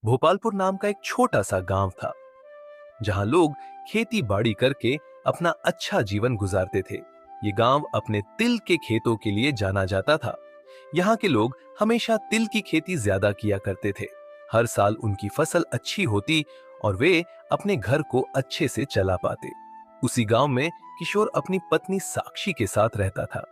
भोपालपुर नाम का एक छोटा सा गांव था जहां लोग खेती बाड़ी करके अपना अच्छा जीवन गुजारते थे। ये गांव अपने तिल के खेतों के लिए जाना जाता था। यहाँ के लोग हमेशा तिल की खेती ज्यादा किया करते थे। हर साल उनकी फसल अच्छी होती और वे अपने घर को अच्छे से चला पाते। उसी गांव में किशोर अपनी पत्नी साक्षी के साथ रहता था।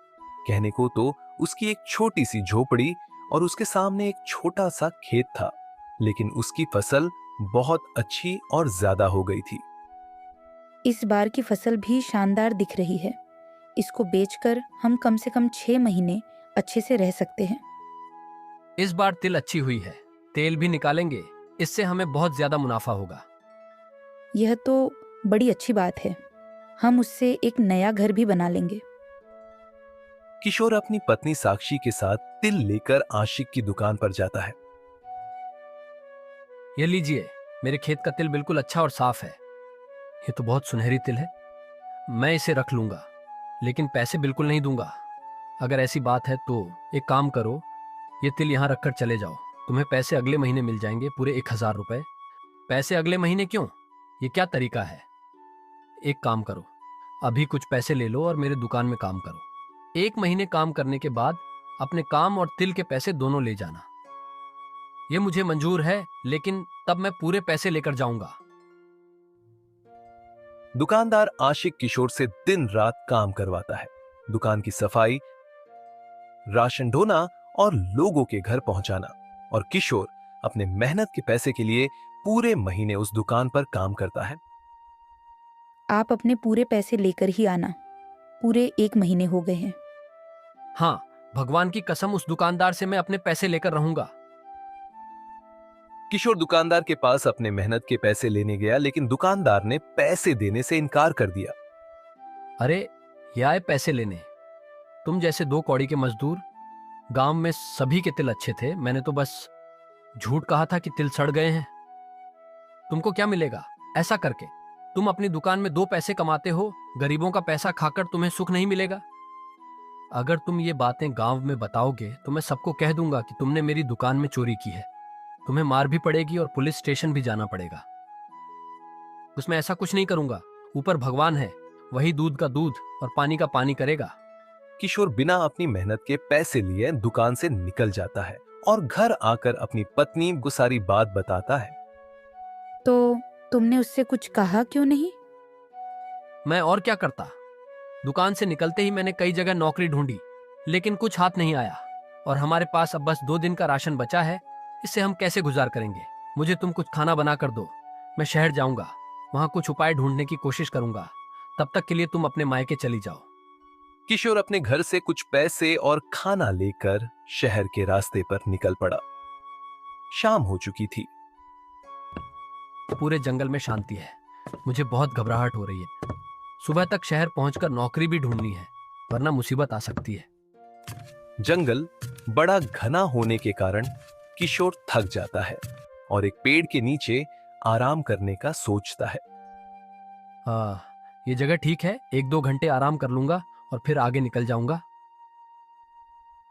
कहने को तो उसकी एक छोटी सी झोपड़ी और उसके सामने एक छोटा सा खेत था, लेकिन उसकी फसल बहुत अच्छी और ज्यादा हो गई थी। इस बार की फसल भी शानदार दिख रही है। इसको बेचकर हम कम से कम 6 महीने अच्छे से रह सकते हैं। इस बार तिल अच्छी हुई है, तेल भी निकालेंगे। इससे हमें बहुत ज्यादा मुनाफा होगा। यह तो बड़ी अच्छी बात है। हम उससे एक नया घर भी बना लेंगे। किशोर अपनी पत्नी साक्षी के साथ तिल लेकर आशिक की दुकान पर जाता है। ये लीजिए, मेरे खेत का तिल बिल्कुल अच्छा और साफ है। ये तो बहुत सुनहरी तिल है। मैं इसे रख लूंगा, लेकिन पैसे बिल्कुल नहीं दूंगा। अगर ऐसी बात है तो एक काम करो, ये तिल यहाँ रखकर चले जाओ। तुम्हें पैसे अगले महीने मिल जाएंगे, पूरे 1,000 रुपए। पैसे अगले महीने क्यों? ये क्या तरीका है? एक काम करो, अभी कुछ पैसे ले लो और मेरे दुकान में काम करो। 1 महीने काम करने के बाद अपने काम और तिल के पैसे दोनों ले जाना। ये मुझे मंजूर है, लेकिन तब मैं पूरे पैसे लेकर जाऊंगा। दुकानदार आशिक किशोर से दिन रात काम करवाता है। दुकान की सफाई, राशन ढोना और लोगों के घर पहुंचाना। और किशोर अपने मेहनत के पैसे के लिए पूरे महीने उस दुकान पर काम करता है। आप अपने पूरे पैसे लेकर ही आना। पूरे 1 महीने हो गए हैं। हाँ, भगवान की कसम, उस दुकानदार से मैं अपने पैसे लेकर रहूंगा। किशोर दुकानदार के पास अपने मेहनत के पैसे लेने गया, लेकिन दुकानदार ने पैसे देने से इनकार कर दिया। अरे, ये आए पैसे लेने। तुम जैसे 2 कौड़ी के मजदूर। गांव में सभी के तिल अच्छे थे, मैंने तो बस झूठ कहा था कि तिल सड़ गए हैं। तुमको क्या मिलेगा ऐसा करके? तुम अपनी दुकान में 2 पैसे कमाते हो, गरीबों का पैसा खाकर तुम्हें सुख नहीं मिलेगा। अगर तुम ये बातें गांव में बताओगे तो मैं सबको कह दूंगा कि तुमने मेरी दुकान में चोरी की है। तुम्हें मार भी पड़ेगी और पुलिस स्टेशन भी जाना पड़ेगा। उसमें ऐसा कुछ नहीं करूंगा। ऊपर भगवान है, वही दूध का दूध और पानी का पानी करेगा। किशोर बिना अपनी मेहनत के पैसे लिए दुकान से निकल जाता है और घर आकर अपनी पत्नी को सारी बात बताता है। तो तुमने उससे कुछ कहा क्यों नहीं? मैं और क्या करता? दुकान से निकलते ही मैंने कई जगह नौकरी ढूंढी, लेकिन कुछ हाथ नहीं आया। और हमारे पास अब बस 2 दिन का राशन बचा है। इससे हम कैसे गुजार करेंगे? मुझे तुम कुछ खाना बना कर दो। मैं शहर जाऊंगा, वहां कुछ उपाय ढूंढने की कोशिश करूंगा। तब तक के लिए तुम अपने मायके चली जाओ। किशोर अपने घर से कुछ पैसे और खाना लेकर शहर के रास्ते पर निकल पड़ा। शाम हो चुकी थी। पूरे जंगल में शांति है। मुझे बहुत घबराहट हो रही है। सुबह तक शहर पहुंचकर नौकरी भी ढूंढनी है, वरना मुसीबत आ सकती है। जंगल बड़ा घना होने के कारण किशोर थक जाता है और एक पेड़ के नीचे आराम करने का सोचता है। ये जगह ठीक है, 1-2 घंटे आराम कर लूंगा और फिर आगे निकल जाऊंगा।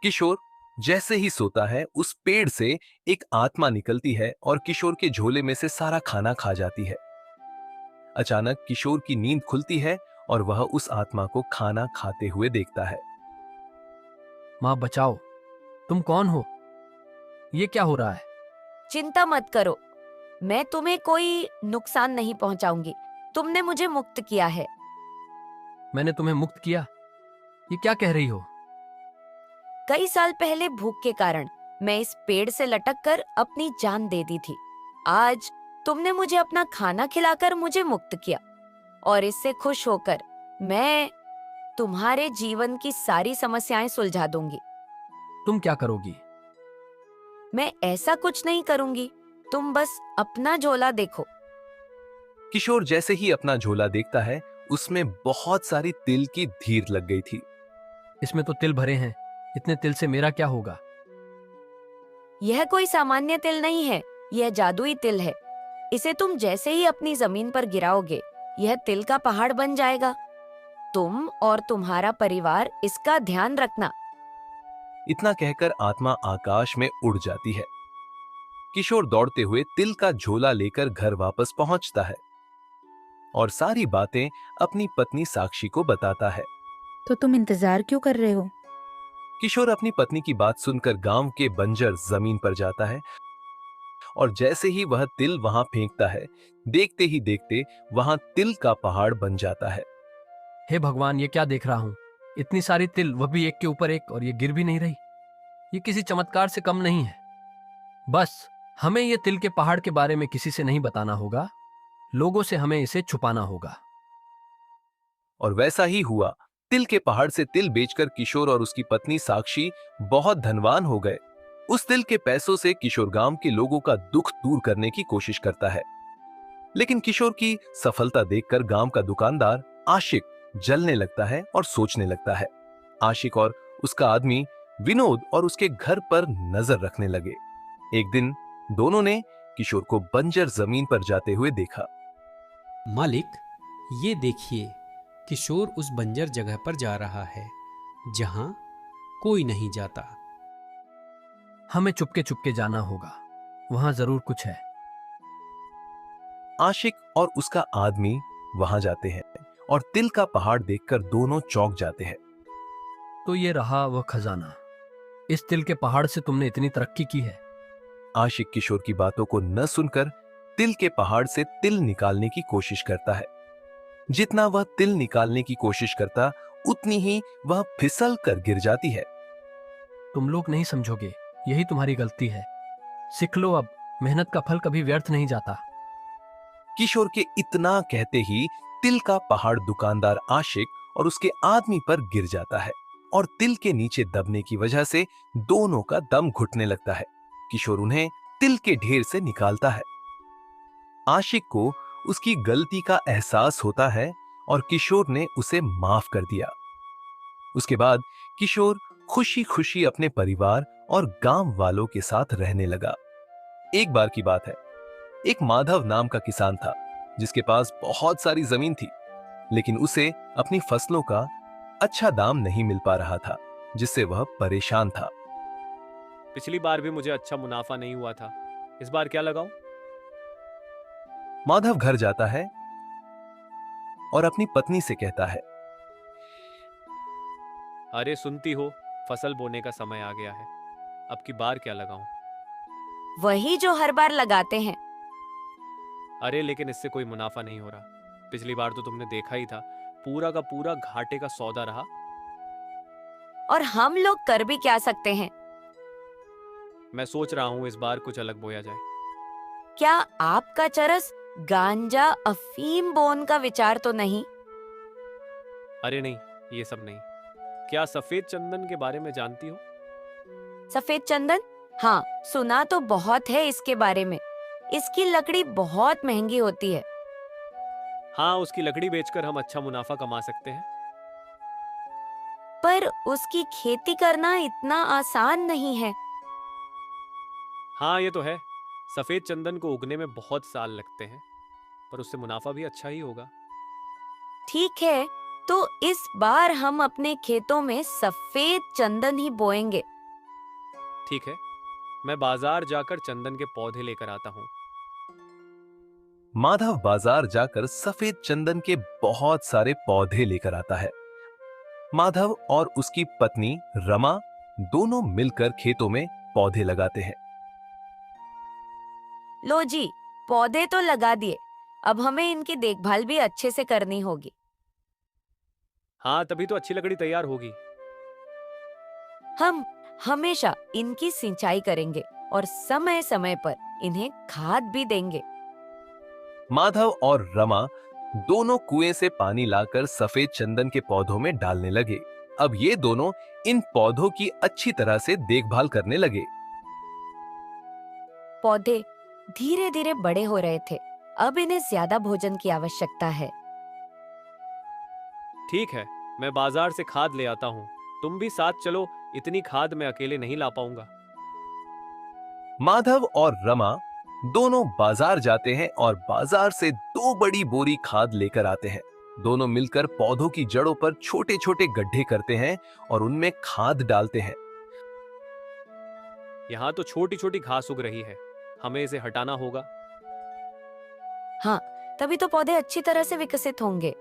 किशोर जैसे ही सोता है, उस पेड़ से एक आत्मा निकलती है और किशोर के झोले में से सारा खाना खा जाती है। अचानक किशोर की नींद खुलती है और वह उस आत्मा को खाना खाते हुए देखता है। माँ बचाओ, तुम कौन हो? ये क्या हो रहा है? चिंता मत करो, मैं तुम्हें कोई नुकसान नहीं पहुंचाऊंगी। तुमने मुझे मुक्त किया है। मैंने तुम्हें मुक्त किया? ये क्या कह रही हो? कई साल पहले भूख के कारण मैं इस पेड़ से लटक कर अपनी जान दे दी थी। आज तुमने मुझे अपना खाना खिलाकर मुझे मुक्त किया, और इससे खुश होकर मैं तुम्हारे जीवन की सारी समस्याएं सुलझा दूंगी। तुम क्या करोगी? मैं ऐसा कुछ नहीं करूंगी, तुम बस अपना झोला देखो। किशोर जैसे ही अपना झोला देखता है, उसमें बहुत सारी तिल की धीर लग गई थी। इसमें तो तिल भरे हैं। इतने तिल से मेरा क्या होगा? यह कोई सामान्य तिल नहीं है, यह जादुई तिल है। इसे तुम जैसे ही अपनी जमीन पर गिराओगे, यह तिल का पहाड़ बन जाएगा। तुम और तुम्हारा परिवार इसका ध्यान रखना। इतना कहकर आत्मा आकाश में उड़ जाती है। किशोर दौड़ते हुए तिल का झोला लेकर घर वापस पहुंचता है और सारी बातें अपनी पत्नी साक्षी को बताता है। तो तुम इंतजार क्यों कर रहे हो? किशोर अपनी पत्नी की बात सुनकर गांव के बंजर जमीन पर जाता है और जैसे ही वह तिल वहां फेंकता है, देखते ही देखते वहां तिल का पहाड़ बन जाता है। हे भगवान, ये क्या देख रहा हूं? इतनी सारी तिल, वह भी एक के ऊपर एक, और ये गिर भी नहीं रही। ये किसी चमत्कार से कम नहीं है। बस हमें ये तिल के पहाड़ के बारे में किसी से नहीं बताना होगा, लोगों से हमें इसे छुपाना होगा। और वैसा ही हुआ। तिल के पहाड़ से तिल बेचकर किशोर और उसकी पत्नी साक्षी बहुत धनवान हो गए। उस तिल के पैसों से किशोर गांव के लोगों का दुख दूर करने की कोशिश करता है। लेकिन किशोर की सफलता देखकर गांव का दुकानदार आशिक जलने लगता है और सोचने लगता है। आशिक और उसका आदमी विनोद और उसके घर पर नजर रखने लगे। एक दिन दोनों ने किशोर को बंजर जमीन पर जाते हुए देखा। मालिक, ये देखिए, किशोर उस बंजर जगह पर जा रहा है जहां कोई नहीं जाता। हमें चुपके चुपके जाना होगा, वहां जरूर कुछ है। आशिक और उसका आदमी वहां जाते हैं और तिल का पहाड़ देखकर दोनों चौंक जाते हैं। तो ये रहा वह खजाना। इस तिल के पहाड़ से तुमने इतनी तरक्की की है। आशिक किशोर की बातों को न सुनकर तिल के पहाड़ से तिल निकालने की कोशिश करता है। जितना वह तिल निकालने की कोशिश करता, उतनी ही वह फिसल कर गिर जाती है। तुम लोग नहीं समझोगे, यही तुम्हारी गलती है। सीख लो अब, मेहनत का फल कभी व्यर्थ नहीं जाता। किशोर के इतना कहते ही तिल का पहाड़ दुकानदार आशिक और उसके आदमी पर गिर जाता है और तिल के नीचे दबने की वजह से दोनों का दम घुटने लगता है। किशोर उन्हें तिल के ढेर से निकालता है। आशिक को उसकी गलती का एहसास होता है और किशोर ने उसे माफ कर दिया। उसके बाद किशोर खुशी खुशी अपने परिवार और गांव वालों के साथ रहने लगा। एक बार की बात है, एक माधव नाम का किसान था जिसके पास बहुत सारी जमीन थी, लेकिन उसे अपनी फसलों का अच्छा दाम नहीं मिल पा रहा था, जिससे वह परेशान था। पिछली बार भी मुझे अच्छा मुनाफा नहीं हुआ था, इस बार क्या लगाऊं? माधव घर जाता है और अपनी पत्नी से कहता है, अरे सुनती हो, फसल बोने का समय आ गया है, अब की बार क्या लगाऊं? वही जो हर बार लगाते हैं। अरे लेकिन इससे कोई मुनाफा नहीं हो रहा। पिछली बार तो तुमने देखा ही था, पूरा का पूरा घाटे का सौदा रहा। और हम लोग कर भी क्या सकते हैं? मैं सोच रहा हूं इस बार कुछ अलग बोया जाए। क्या आपका चरस गांजा अफीम बोन का विचार तो नहीं? अरे नहीं, ये सब नहीं। क्या सफेद चंदन के बारे में जानती हो? सफेद चंदन? हाँ, सुना तो बहुत है इसके बारे में। इसकी लकड़ी बहुत महंगी होती है। हाँ, उसकी लकड़ी बेचकर हम अच्छा मुनाफा कमा सकते हैं। पर उसकी खेती करना इतना आसान नहीं है। हाँ, ये तो है। सफेद चंदन को उगने में बहुत साल लगते हैं, पर उससे मुनाफा भी अच्छा ही होगा। ठीक है, तो इस बार हम अपने खेतों में सफेद चंदन ही बोएंगे। ठीक है, मैं बाजार जाकर चंदन के पौधे लेकर आता हूँ। माधव बाजार जाकर सफेद चंदन के बहुत सारे पौधे लेकर आता है। माधव और उसकी पत्नी रमा दोनों मिलकर खेतों में पौधे लगाते हैं। लो जी, पौधे तो लगा दिए, अब हमें इनकी देखभाल भी अच्छे से करनी होगी। हाँ, तभी तो अच्छी लकड़ी तैयार होगी। हम हमेशा इनकी सिंचाई करेंगे और समय समय पर इन्हें खाद भी देंगे। माधव और रमा दोनों कुएं से पानी लाकर सफेद चंदन के पौधों में डालने लगे। अब ये दोनों इन पौधों की अच्छी तरह से देखभाल करने लगे। पौधे धीरे धीरे बड़े हो रहे थे। अब इन्हें ज्यादा भोजन की आवश्यकता है। ठीक है, मैं बाजार से खाद ले आता हूँ, तुम भी साथ चलो। इतनी खाद मैं अकेले नहीं ला पाऊंगा। माधव और रमा दोनों बाजार जाते हैं और बाजार से 2 बड़ी बोरी खाद लेकर आते हैं। दोनों मिलकर पौधों की जड़ों पर छोटे छोटे गड्ढे करते हैं और उनमें खाद डालते हैं। यहाँ तो छोटी छोटी घास उग रही है, हमें इसे हटाना होगा। हाँ, तभी तो पौधे अच्छी तरह से विकसित होंगे।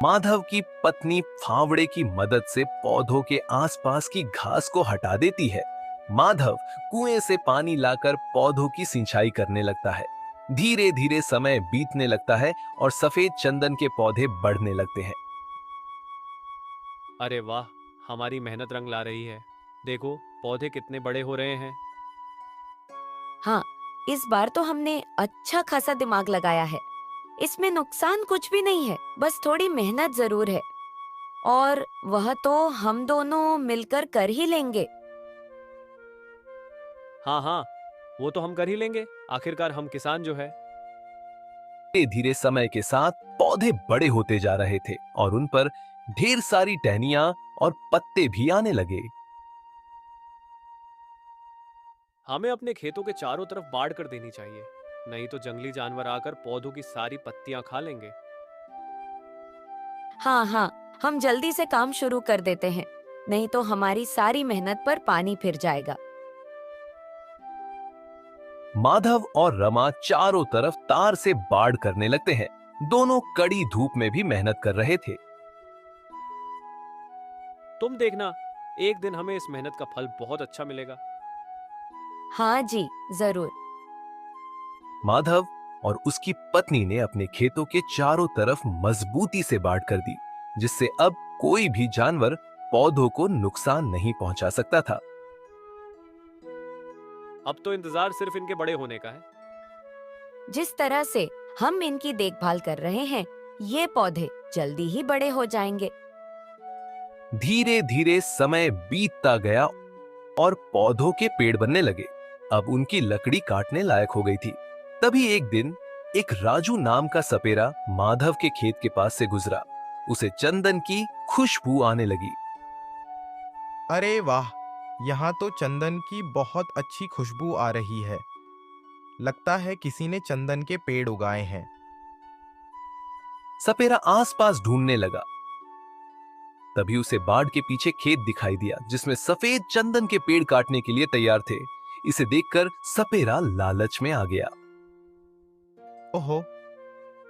माधव की पत्नी फावड़े की मदद से पौधों के आसपास की घास को हटा देती है। माधव कुएं से पानी लाकर पौधों की सिंचाई करने लगता है। धीरे धीरे समय बीतने लगता है और सफेद चंदन के पौधे बढ़ने लगते हैं। अरे वाह, हमारी मेहनत रंग ला रही है। देखो पौधे कितने बड़े हो रहे हैं। हाँ, इस बार तो हमने अच्छा खासा दिमाग लगाया है। इसमें नुकसान कुछ भी नहीं है, बस थोड़ी मेहनत जरूर है। और वह तो हम दोनों मिलकर कर ही लेंगे। हाँ हाँ, वो तो हम कर ही लेंगे, आखिरकार हम किसान जो है। धीरे धीरे समय के साथ पौधे बड़े होते जा रहे थे और उन पर ढेर सारी टहनियां और पत्ते भी आने लगे। हमें अपने खेतों के चारों तरफ बाड़ कर देनी चाहिए, नहीं तो जंगली जानवर आकर पौधों की सारी पत्तियां खा लेंगे। हाँ हाँ, हम जल्दी से काम शुरू कर देते हैं, नहीं तो हमारी सारी मेहनत पर पानी फिर जाएगा। माधव और रमा चारों तरफ तार से बाड़ करने लगते हैं। दोनों कड़ी धूप में भी मेहनत कर रहे थे। तुम देखना, एक दिन हमें इस मेहनत का फल बहुत अच्छा मिलेगा। हाँ जी, जरूर। माधव और उसकी पत्नी ने अपने खेतों के चारों तरफ मजबूती से बाड़ कर दी, जिससे अब कोई भी जानवर पौधों को नुकसान नहीं पहुंचा सकता था। अब तो इंतजार सिर्फ इनके बड़े होने का है। जिस तरह से हम इनकी देखभाल कर रहे हैं, ये पौधे जल्दी ही बड़े हो जाएंगे। धीरे धीरे समय बीतता गया और पौधों के पेड़ बनने लगे। अब उनकी लकड़ी काटने लायक हो गई थी। तभी एक दिन एक राजू नाम का सपेरा माधव के खेत के पास से गुजरा। उसे चंदन की खुशबू आने लगी। अरे वाह, यहाँ तो चंदन की बहुत अच्छी खुशबू आ रही है। लगता है किसी ने चंदन के पेड़ उगाए हैं। सपेरा आसपास ढूंढने लगा। तभी उसे बाढ़ के पीछे खेत दिखाई दिया, जिसमें सफेद चंदन के पेड़ काटने के लिए तैयार थे। इसे देखकर सपेरा लालच में आ गया। ओहो,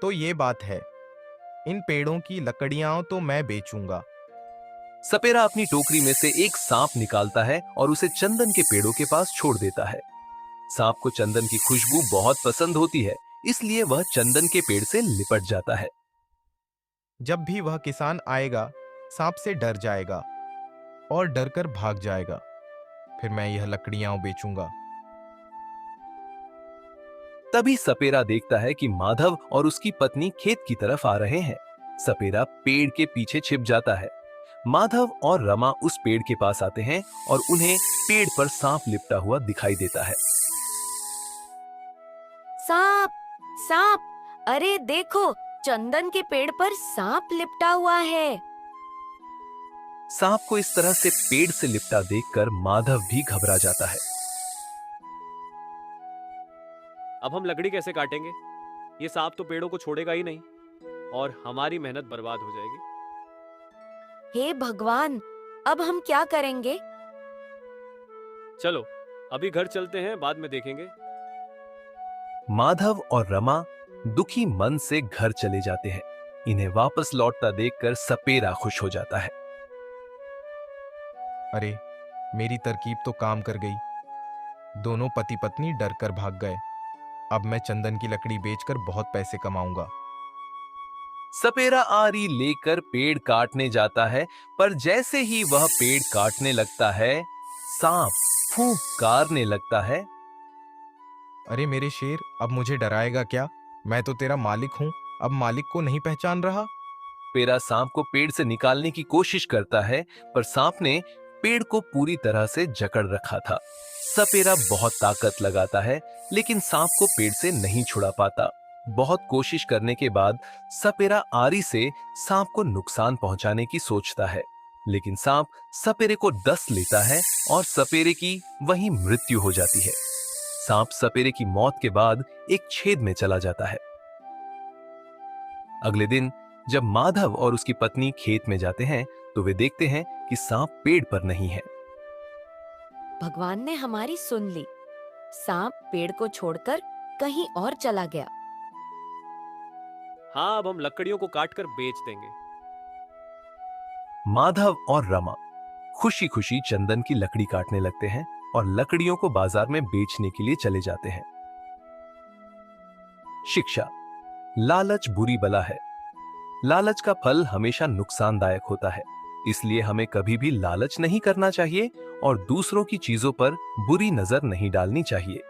तो ये बात है। इन पेड़ों की लकड़ियां तो मैं बेचूंगा। सपेरा अपनी टोकरी में से एक सांप निकालता है और उसे चंदन के पेड़ों के पास छोड़ देता है। सांप को चंदन की खुशबू बहुत पसंद होती है, इसलिए वह चंदन के पेड़ से लिपट जाता है। जब भी वह किसान आएगा, सांप से डर जाएगा और डर कर भाग जाएगा। फिर मैं यह लकड़ियां बेचूंगा। तभी सपेरा देखता है कि माधव और उसकी पत्नी खेत की तरफ आ रहे हैं। सपेरा पेड़ के पीछे छिप जाता है। माधव और रमा उस पेड़ के पास आते हैं और उन्हें पेड़ पर सांप लिपटा हुआ दिखाई देता है। सांप, सांप! अरे देखो, चंदन के पेड़ पर सांप लिपटा हुआ है। सांप को इस तरह से पेड़ से लिपटा देखकर माधव भी घबरा जाता है। अब हम लकड़ी कैसे काटेंगे? ये सांप तो पेड़ों को छोड़ेगा ही नहीं और हमारी मेहनत बर्बाद हो जाएगी। हे भगवान, अब हम क्या करेंगे? चलो अभी घर चलते हैं, बाद में देखेंगे। माधव और रमा दुखी मन से घर चले जाते हैं। इन्हें वापस लौटता देखकर सपेरा खुश हो जाता है। अरे, मेरी तरकीब तो काम कर गई। दोनों पति पत्नी डर कर भाग गए। अब मैं चंदन की लकड़ी बेचकर बहुत पैसे कमाऊंगा। सपेरा आरी लेकर पेड़ काटने जाता है, पर जैसे ही वह पेड़ काटने लगता है, सांप फूंकारने लगता है। अरे मेरे शेर, अब मुझे डराएगा क्या? मैं तो तेरा मालिक हूं। अब मालिक को नहीं पहचान रहा? सपेरा सांप को पेड़ से निकालने की कोशिश करता है, पर सांप ने पेड़ को पूरी तरह से जकड़ रखा था। सपेरा बहुत ताकत लगाता है, लेकिन सांप को पेड़ से नहीं छुड़ा पाता। बहुत कोशिश करने के बाद सपेरा आरी से सांप को नुकसान पहुंचाने की सोचता है, लेकिन सांप सपेरे को डस लेता है और सपेरे की वहीं मृत्यु हो जाती है। सांप सपेरे की मौत के बाद एक छेद में चला जाता है। अगले दिन जब माधव और उसकी पत्नी खेत में जाते हैं, तो वे देखते हैं कि सांप पेड़ पर नहीं है। भगवान ने हमारी सुन ली। सांप पेड़ को छोड़कर कहीं और चला गया। हाँ, अब हम लकड़ियों को काट कर बेच देंगे। माधव और रमा खुशी खुशी चंदन की लकड़ी काटने लगते हैं और लकड़ियों को बाजार में बेचने के लिए चले जाते हैं। शिक्षा। लालच बुरी बला है। लालच का फल हमेशा नुकसानदायक होता है, इसलिए हमें कभी भी लालच नहीं करना चाहिए और दूसरों की चीजों पर बुरी नजर नहीं डालनी चाहिए।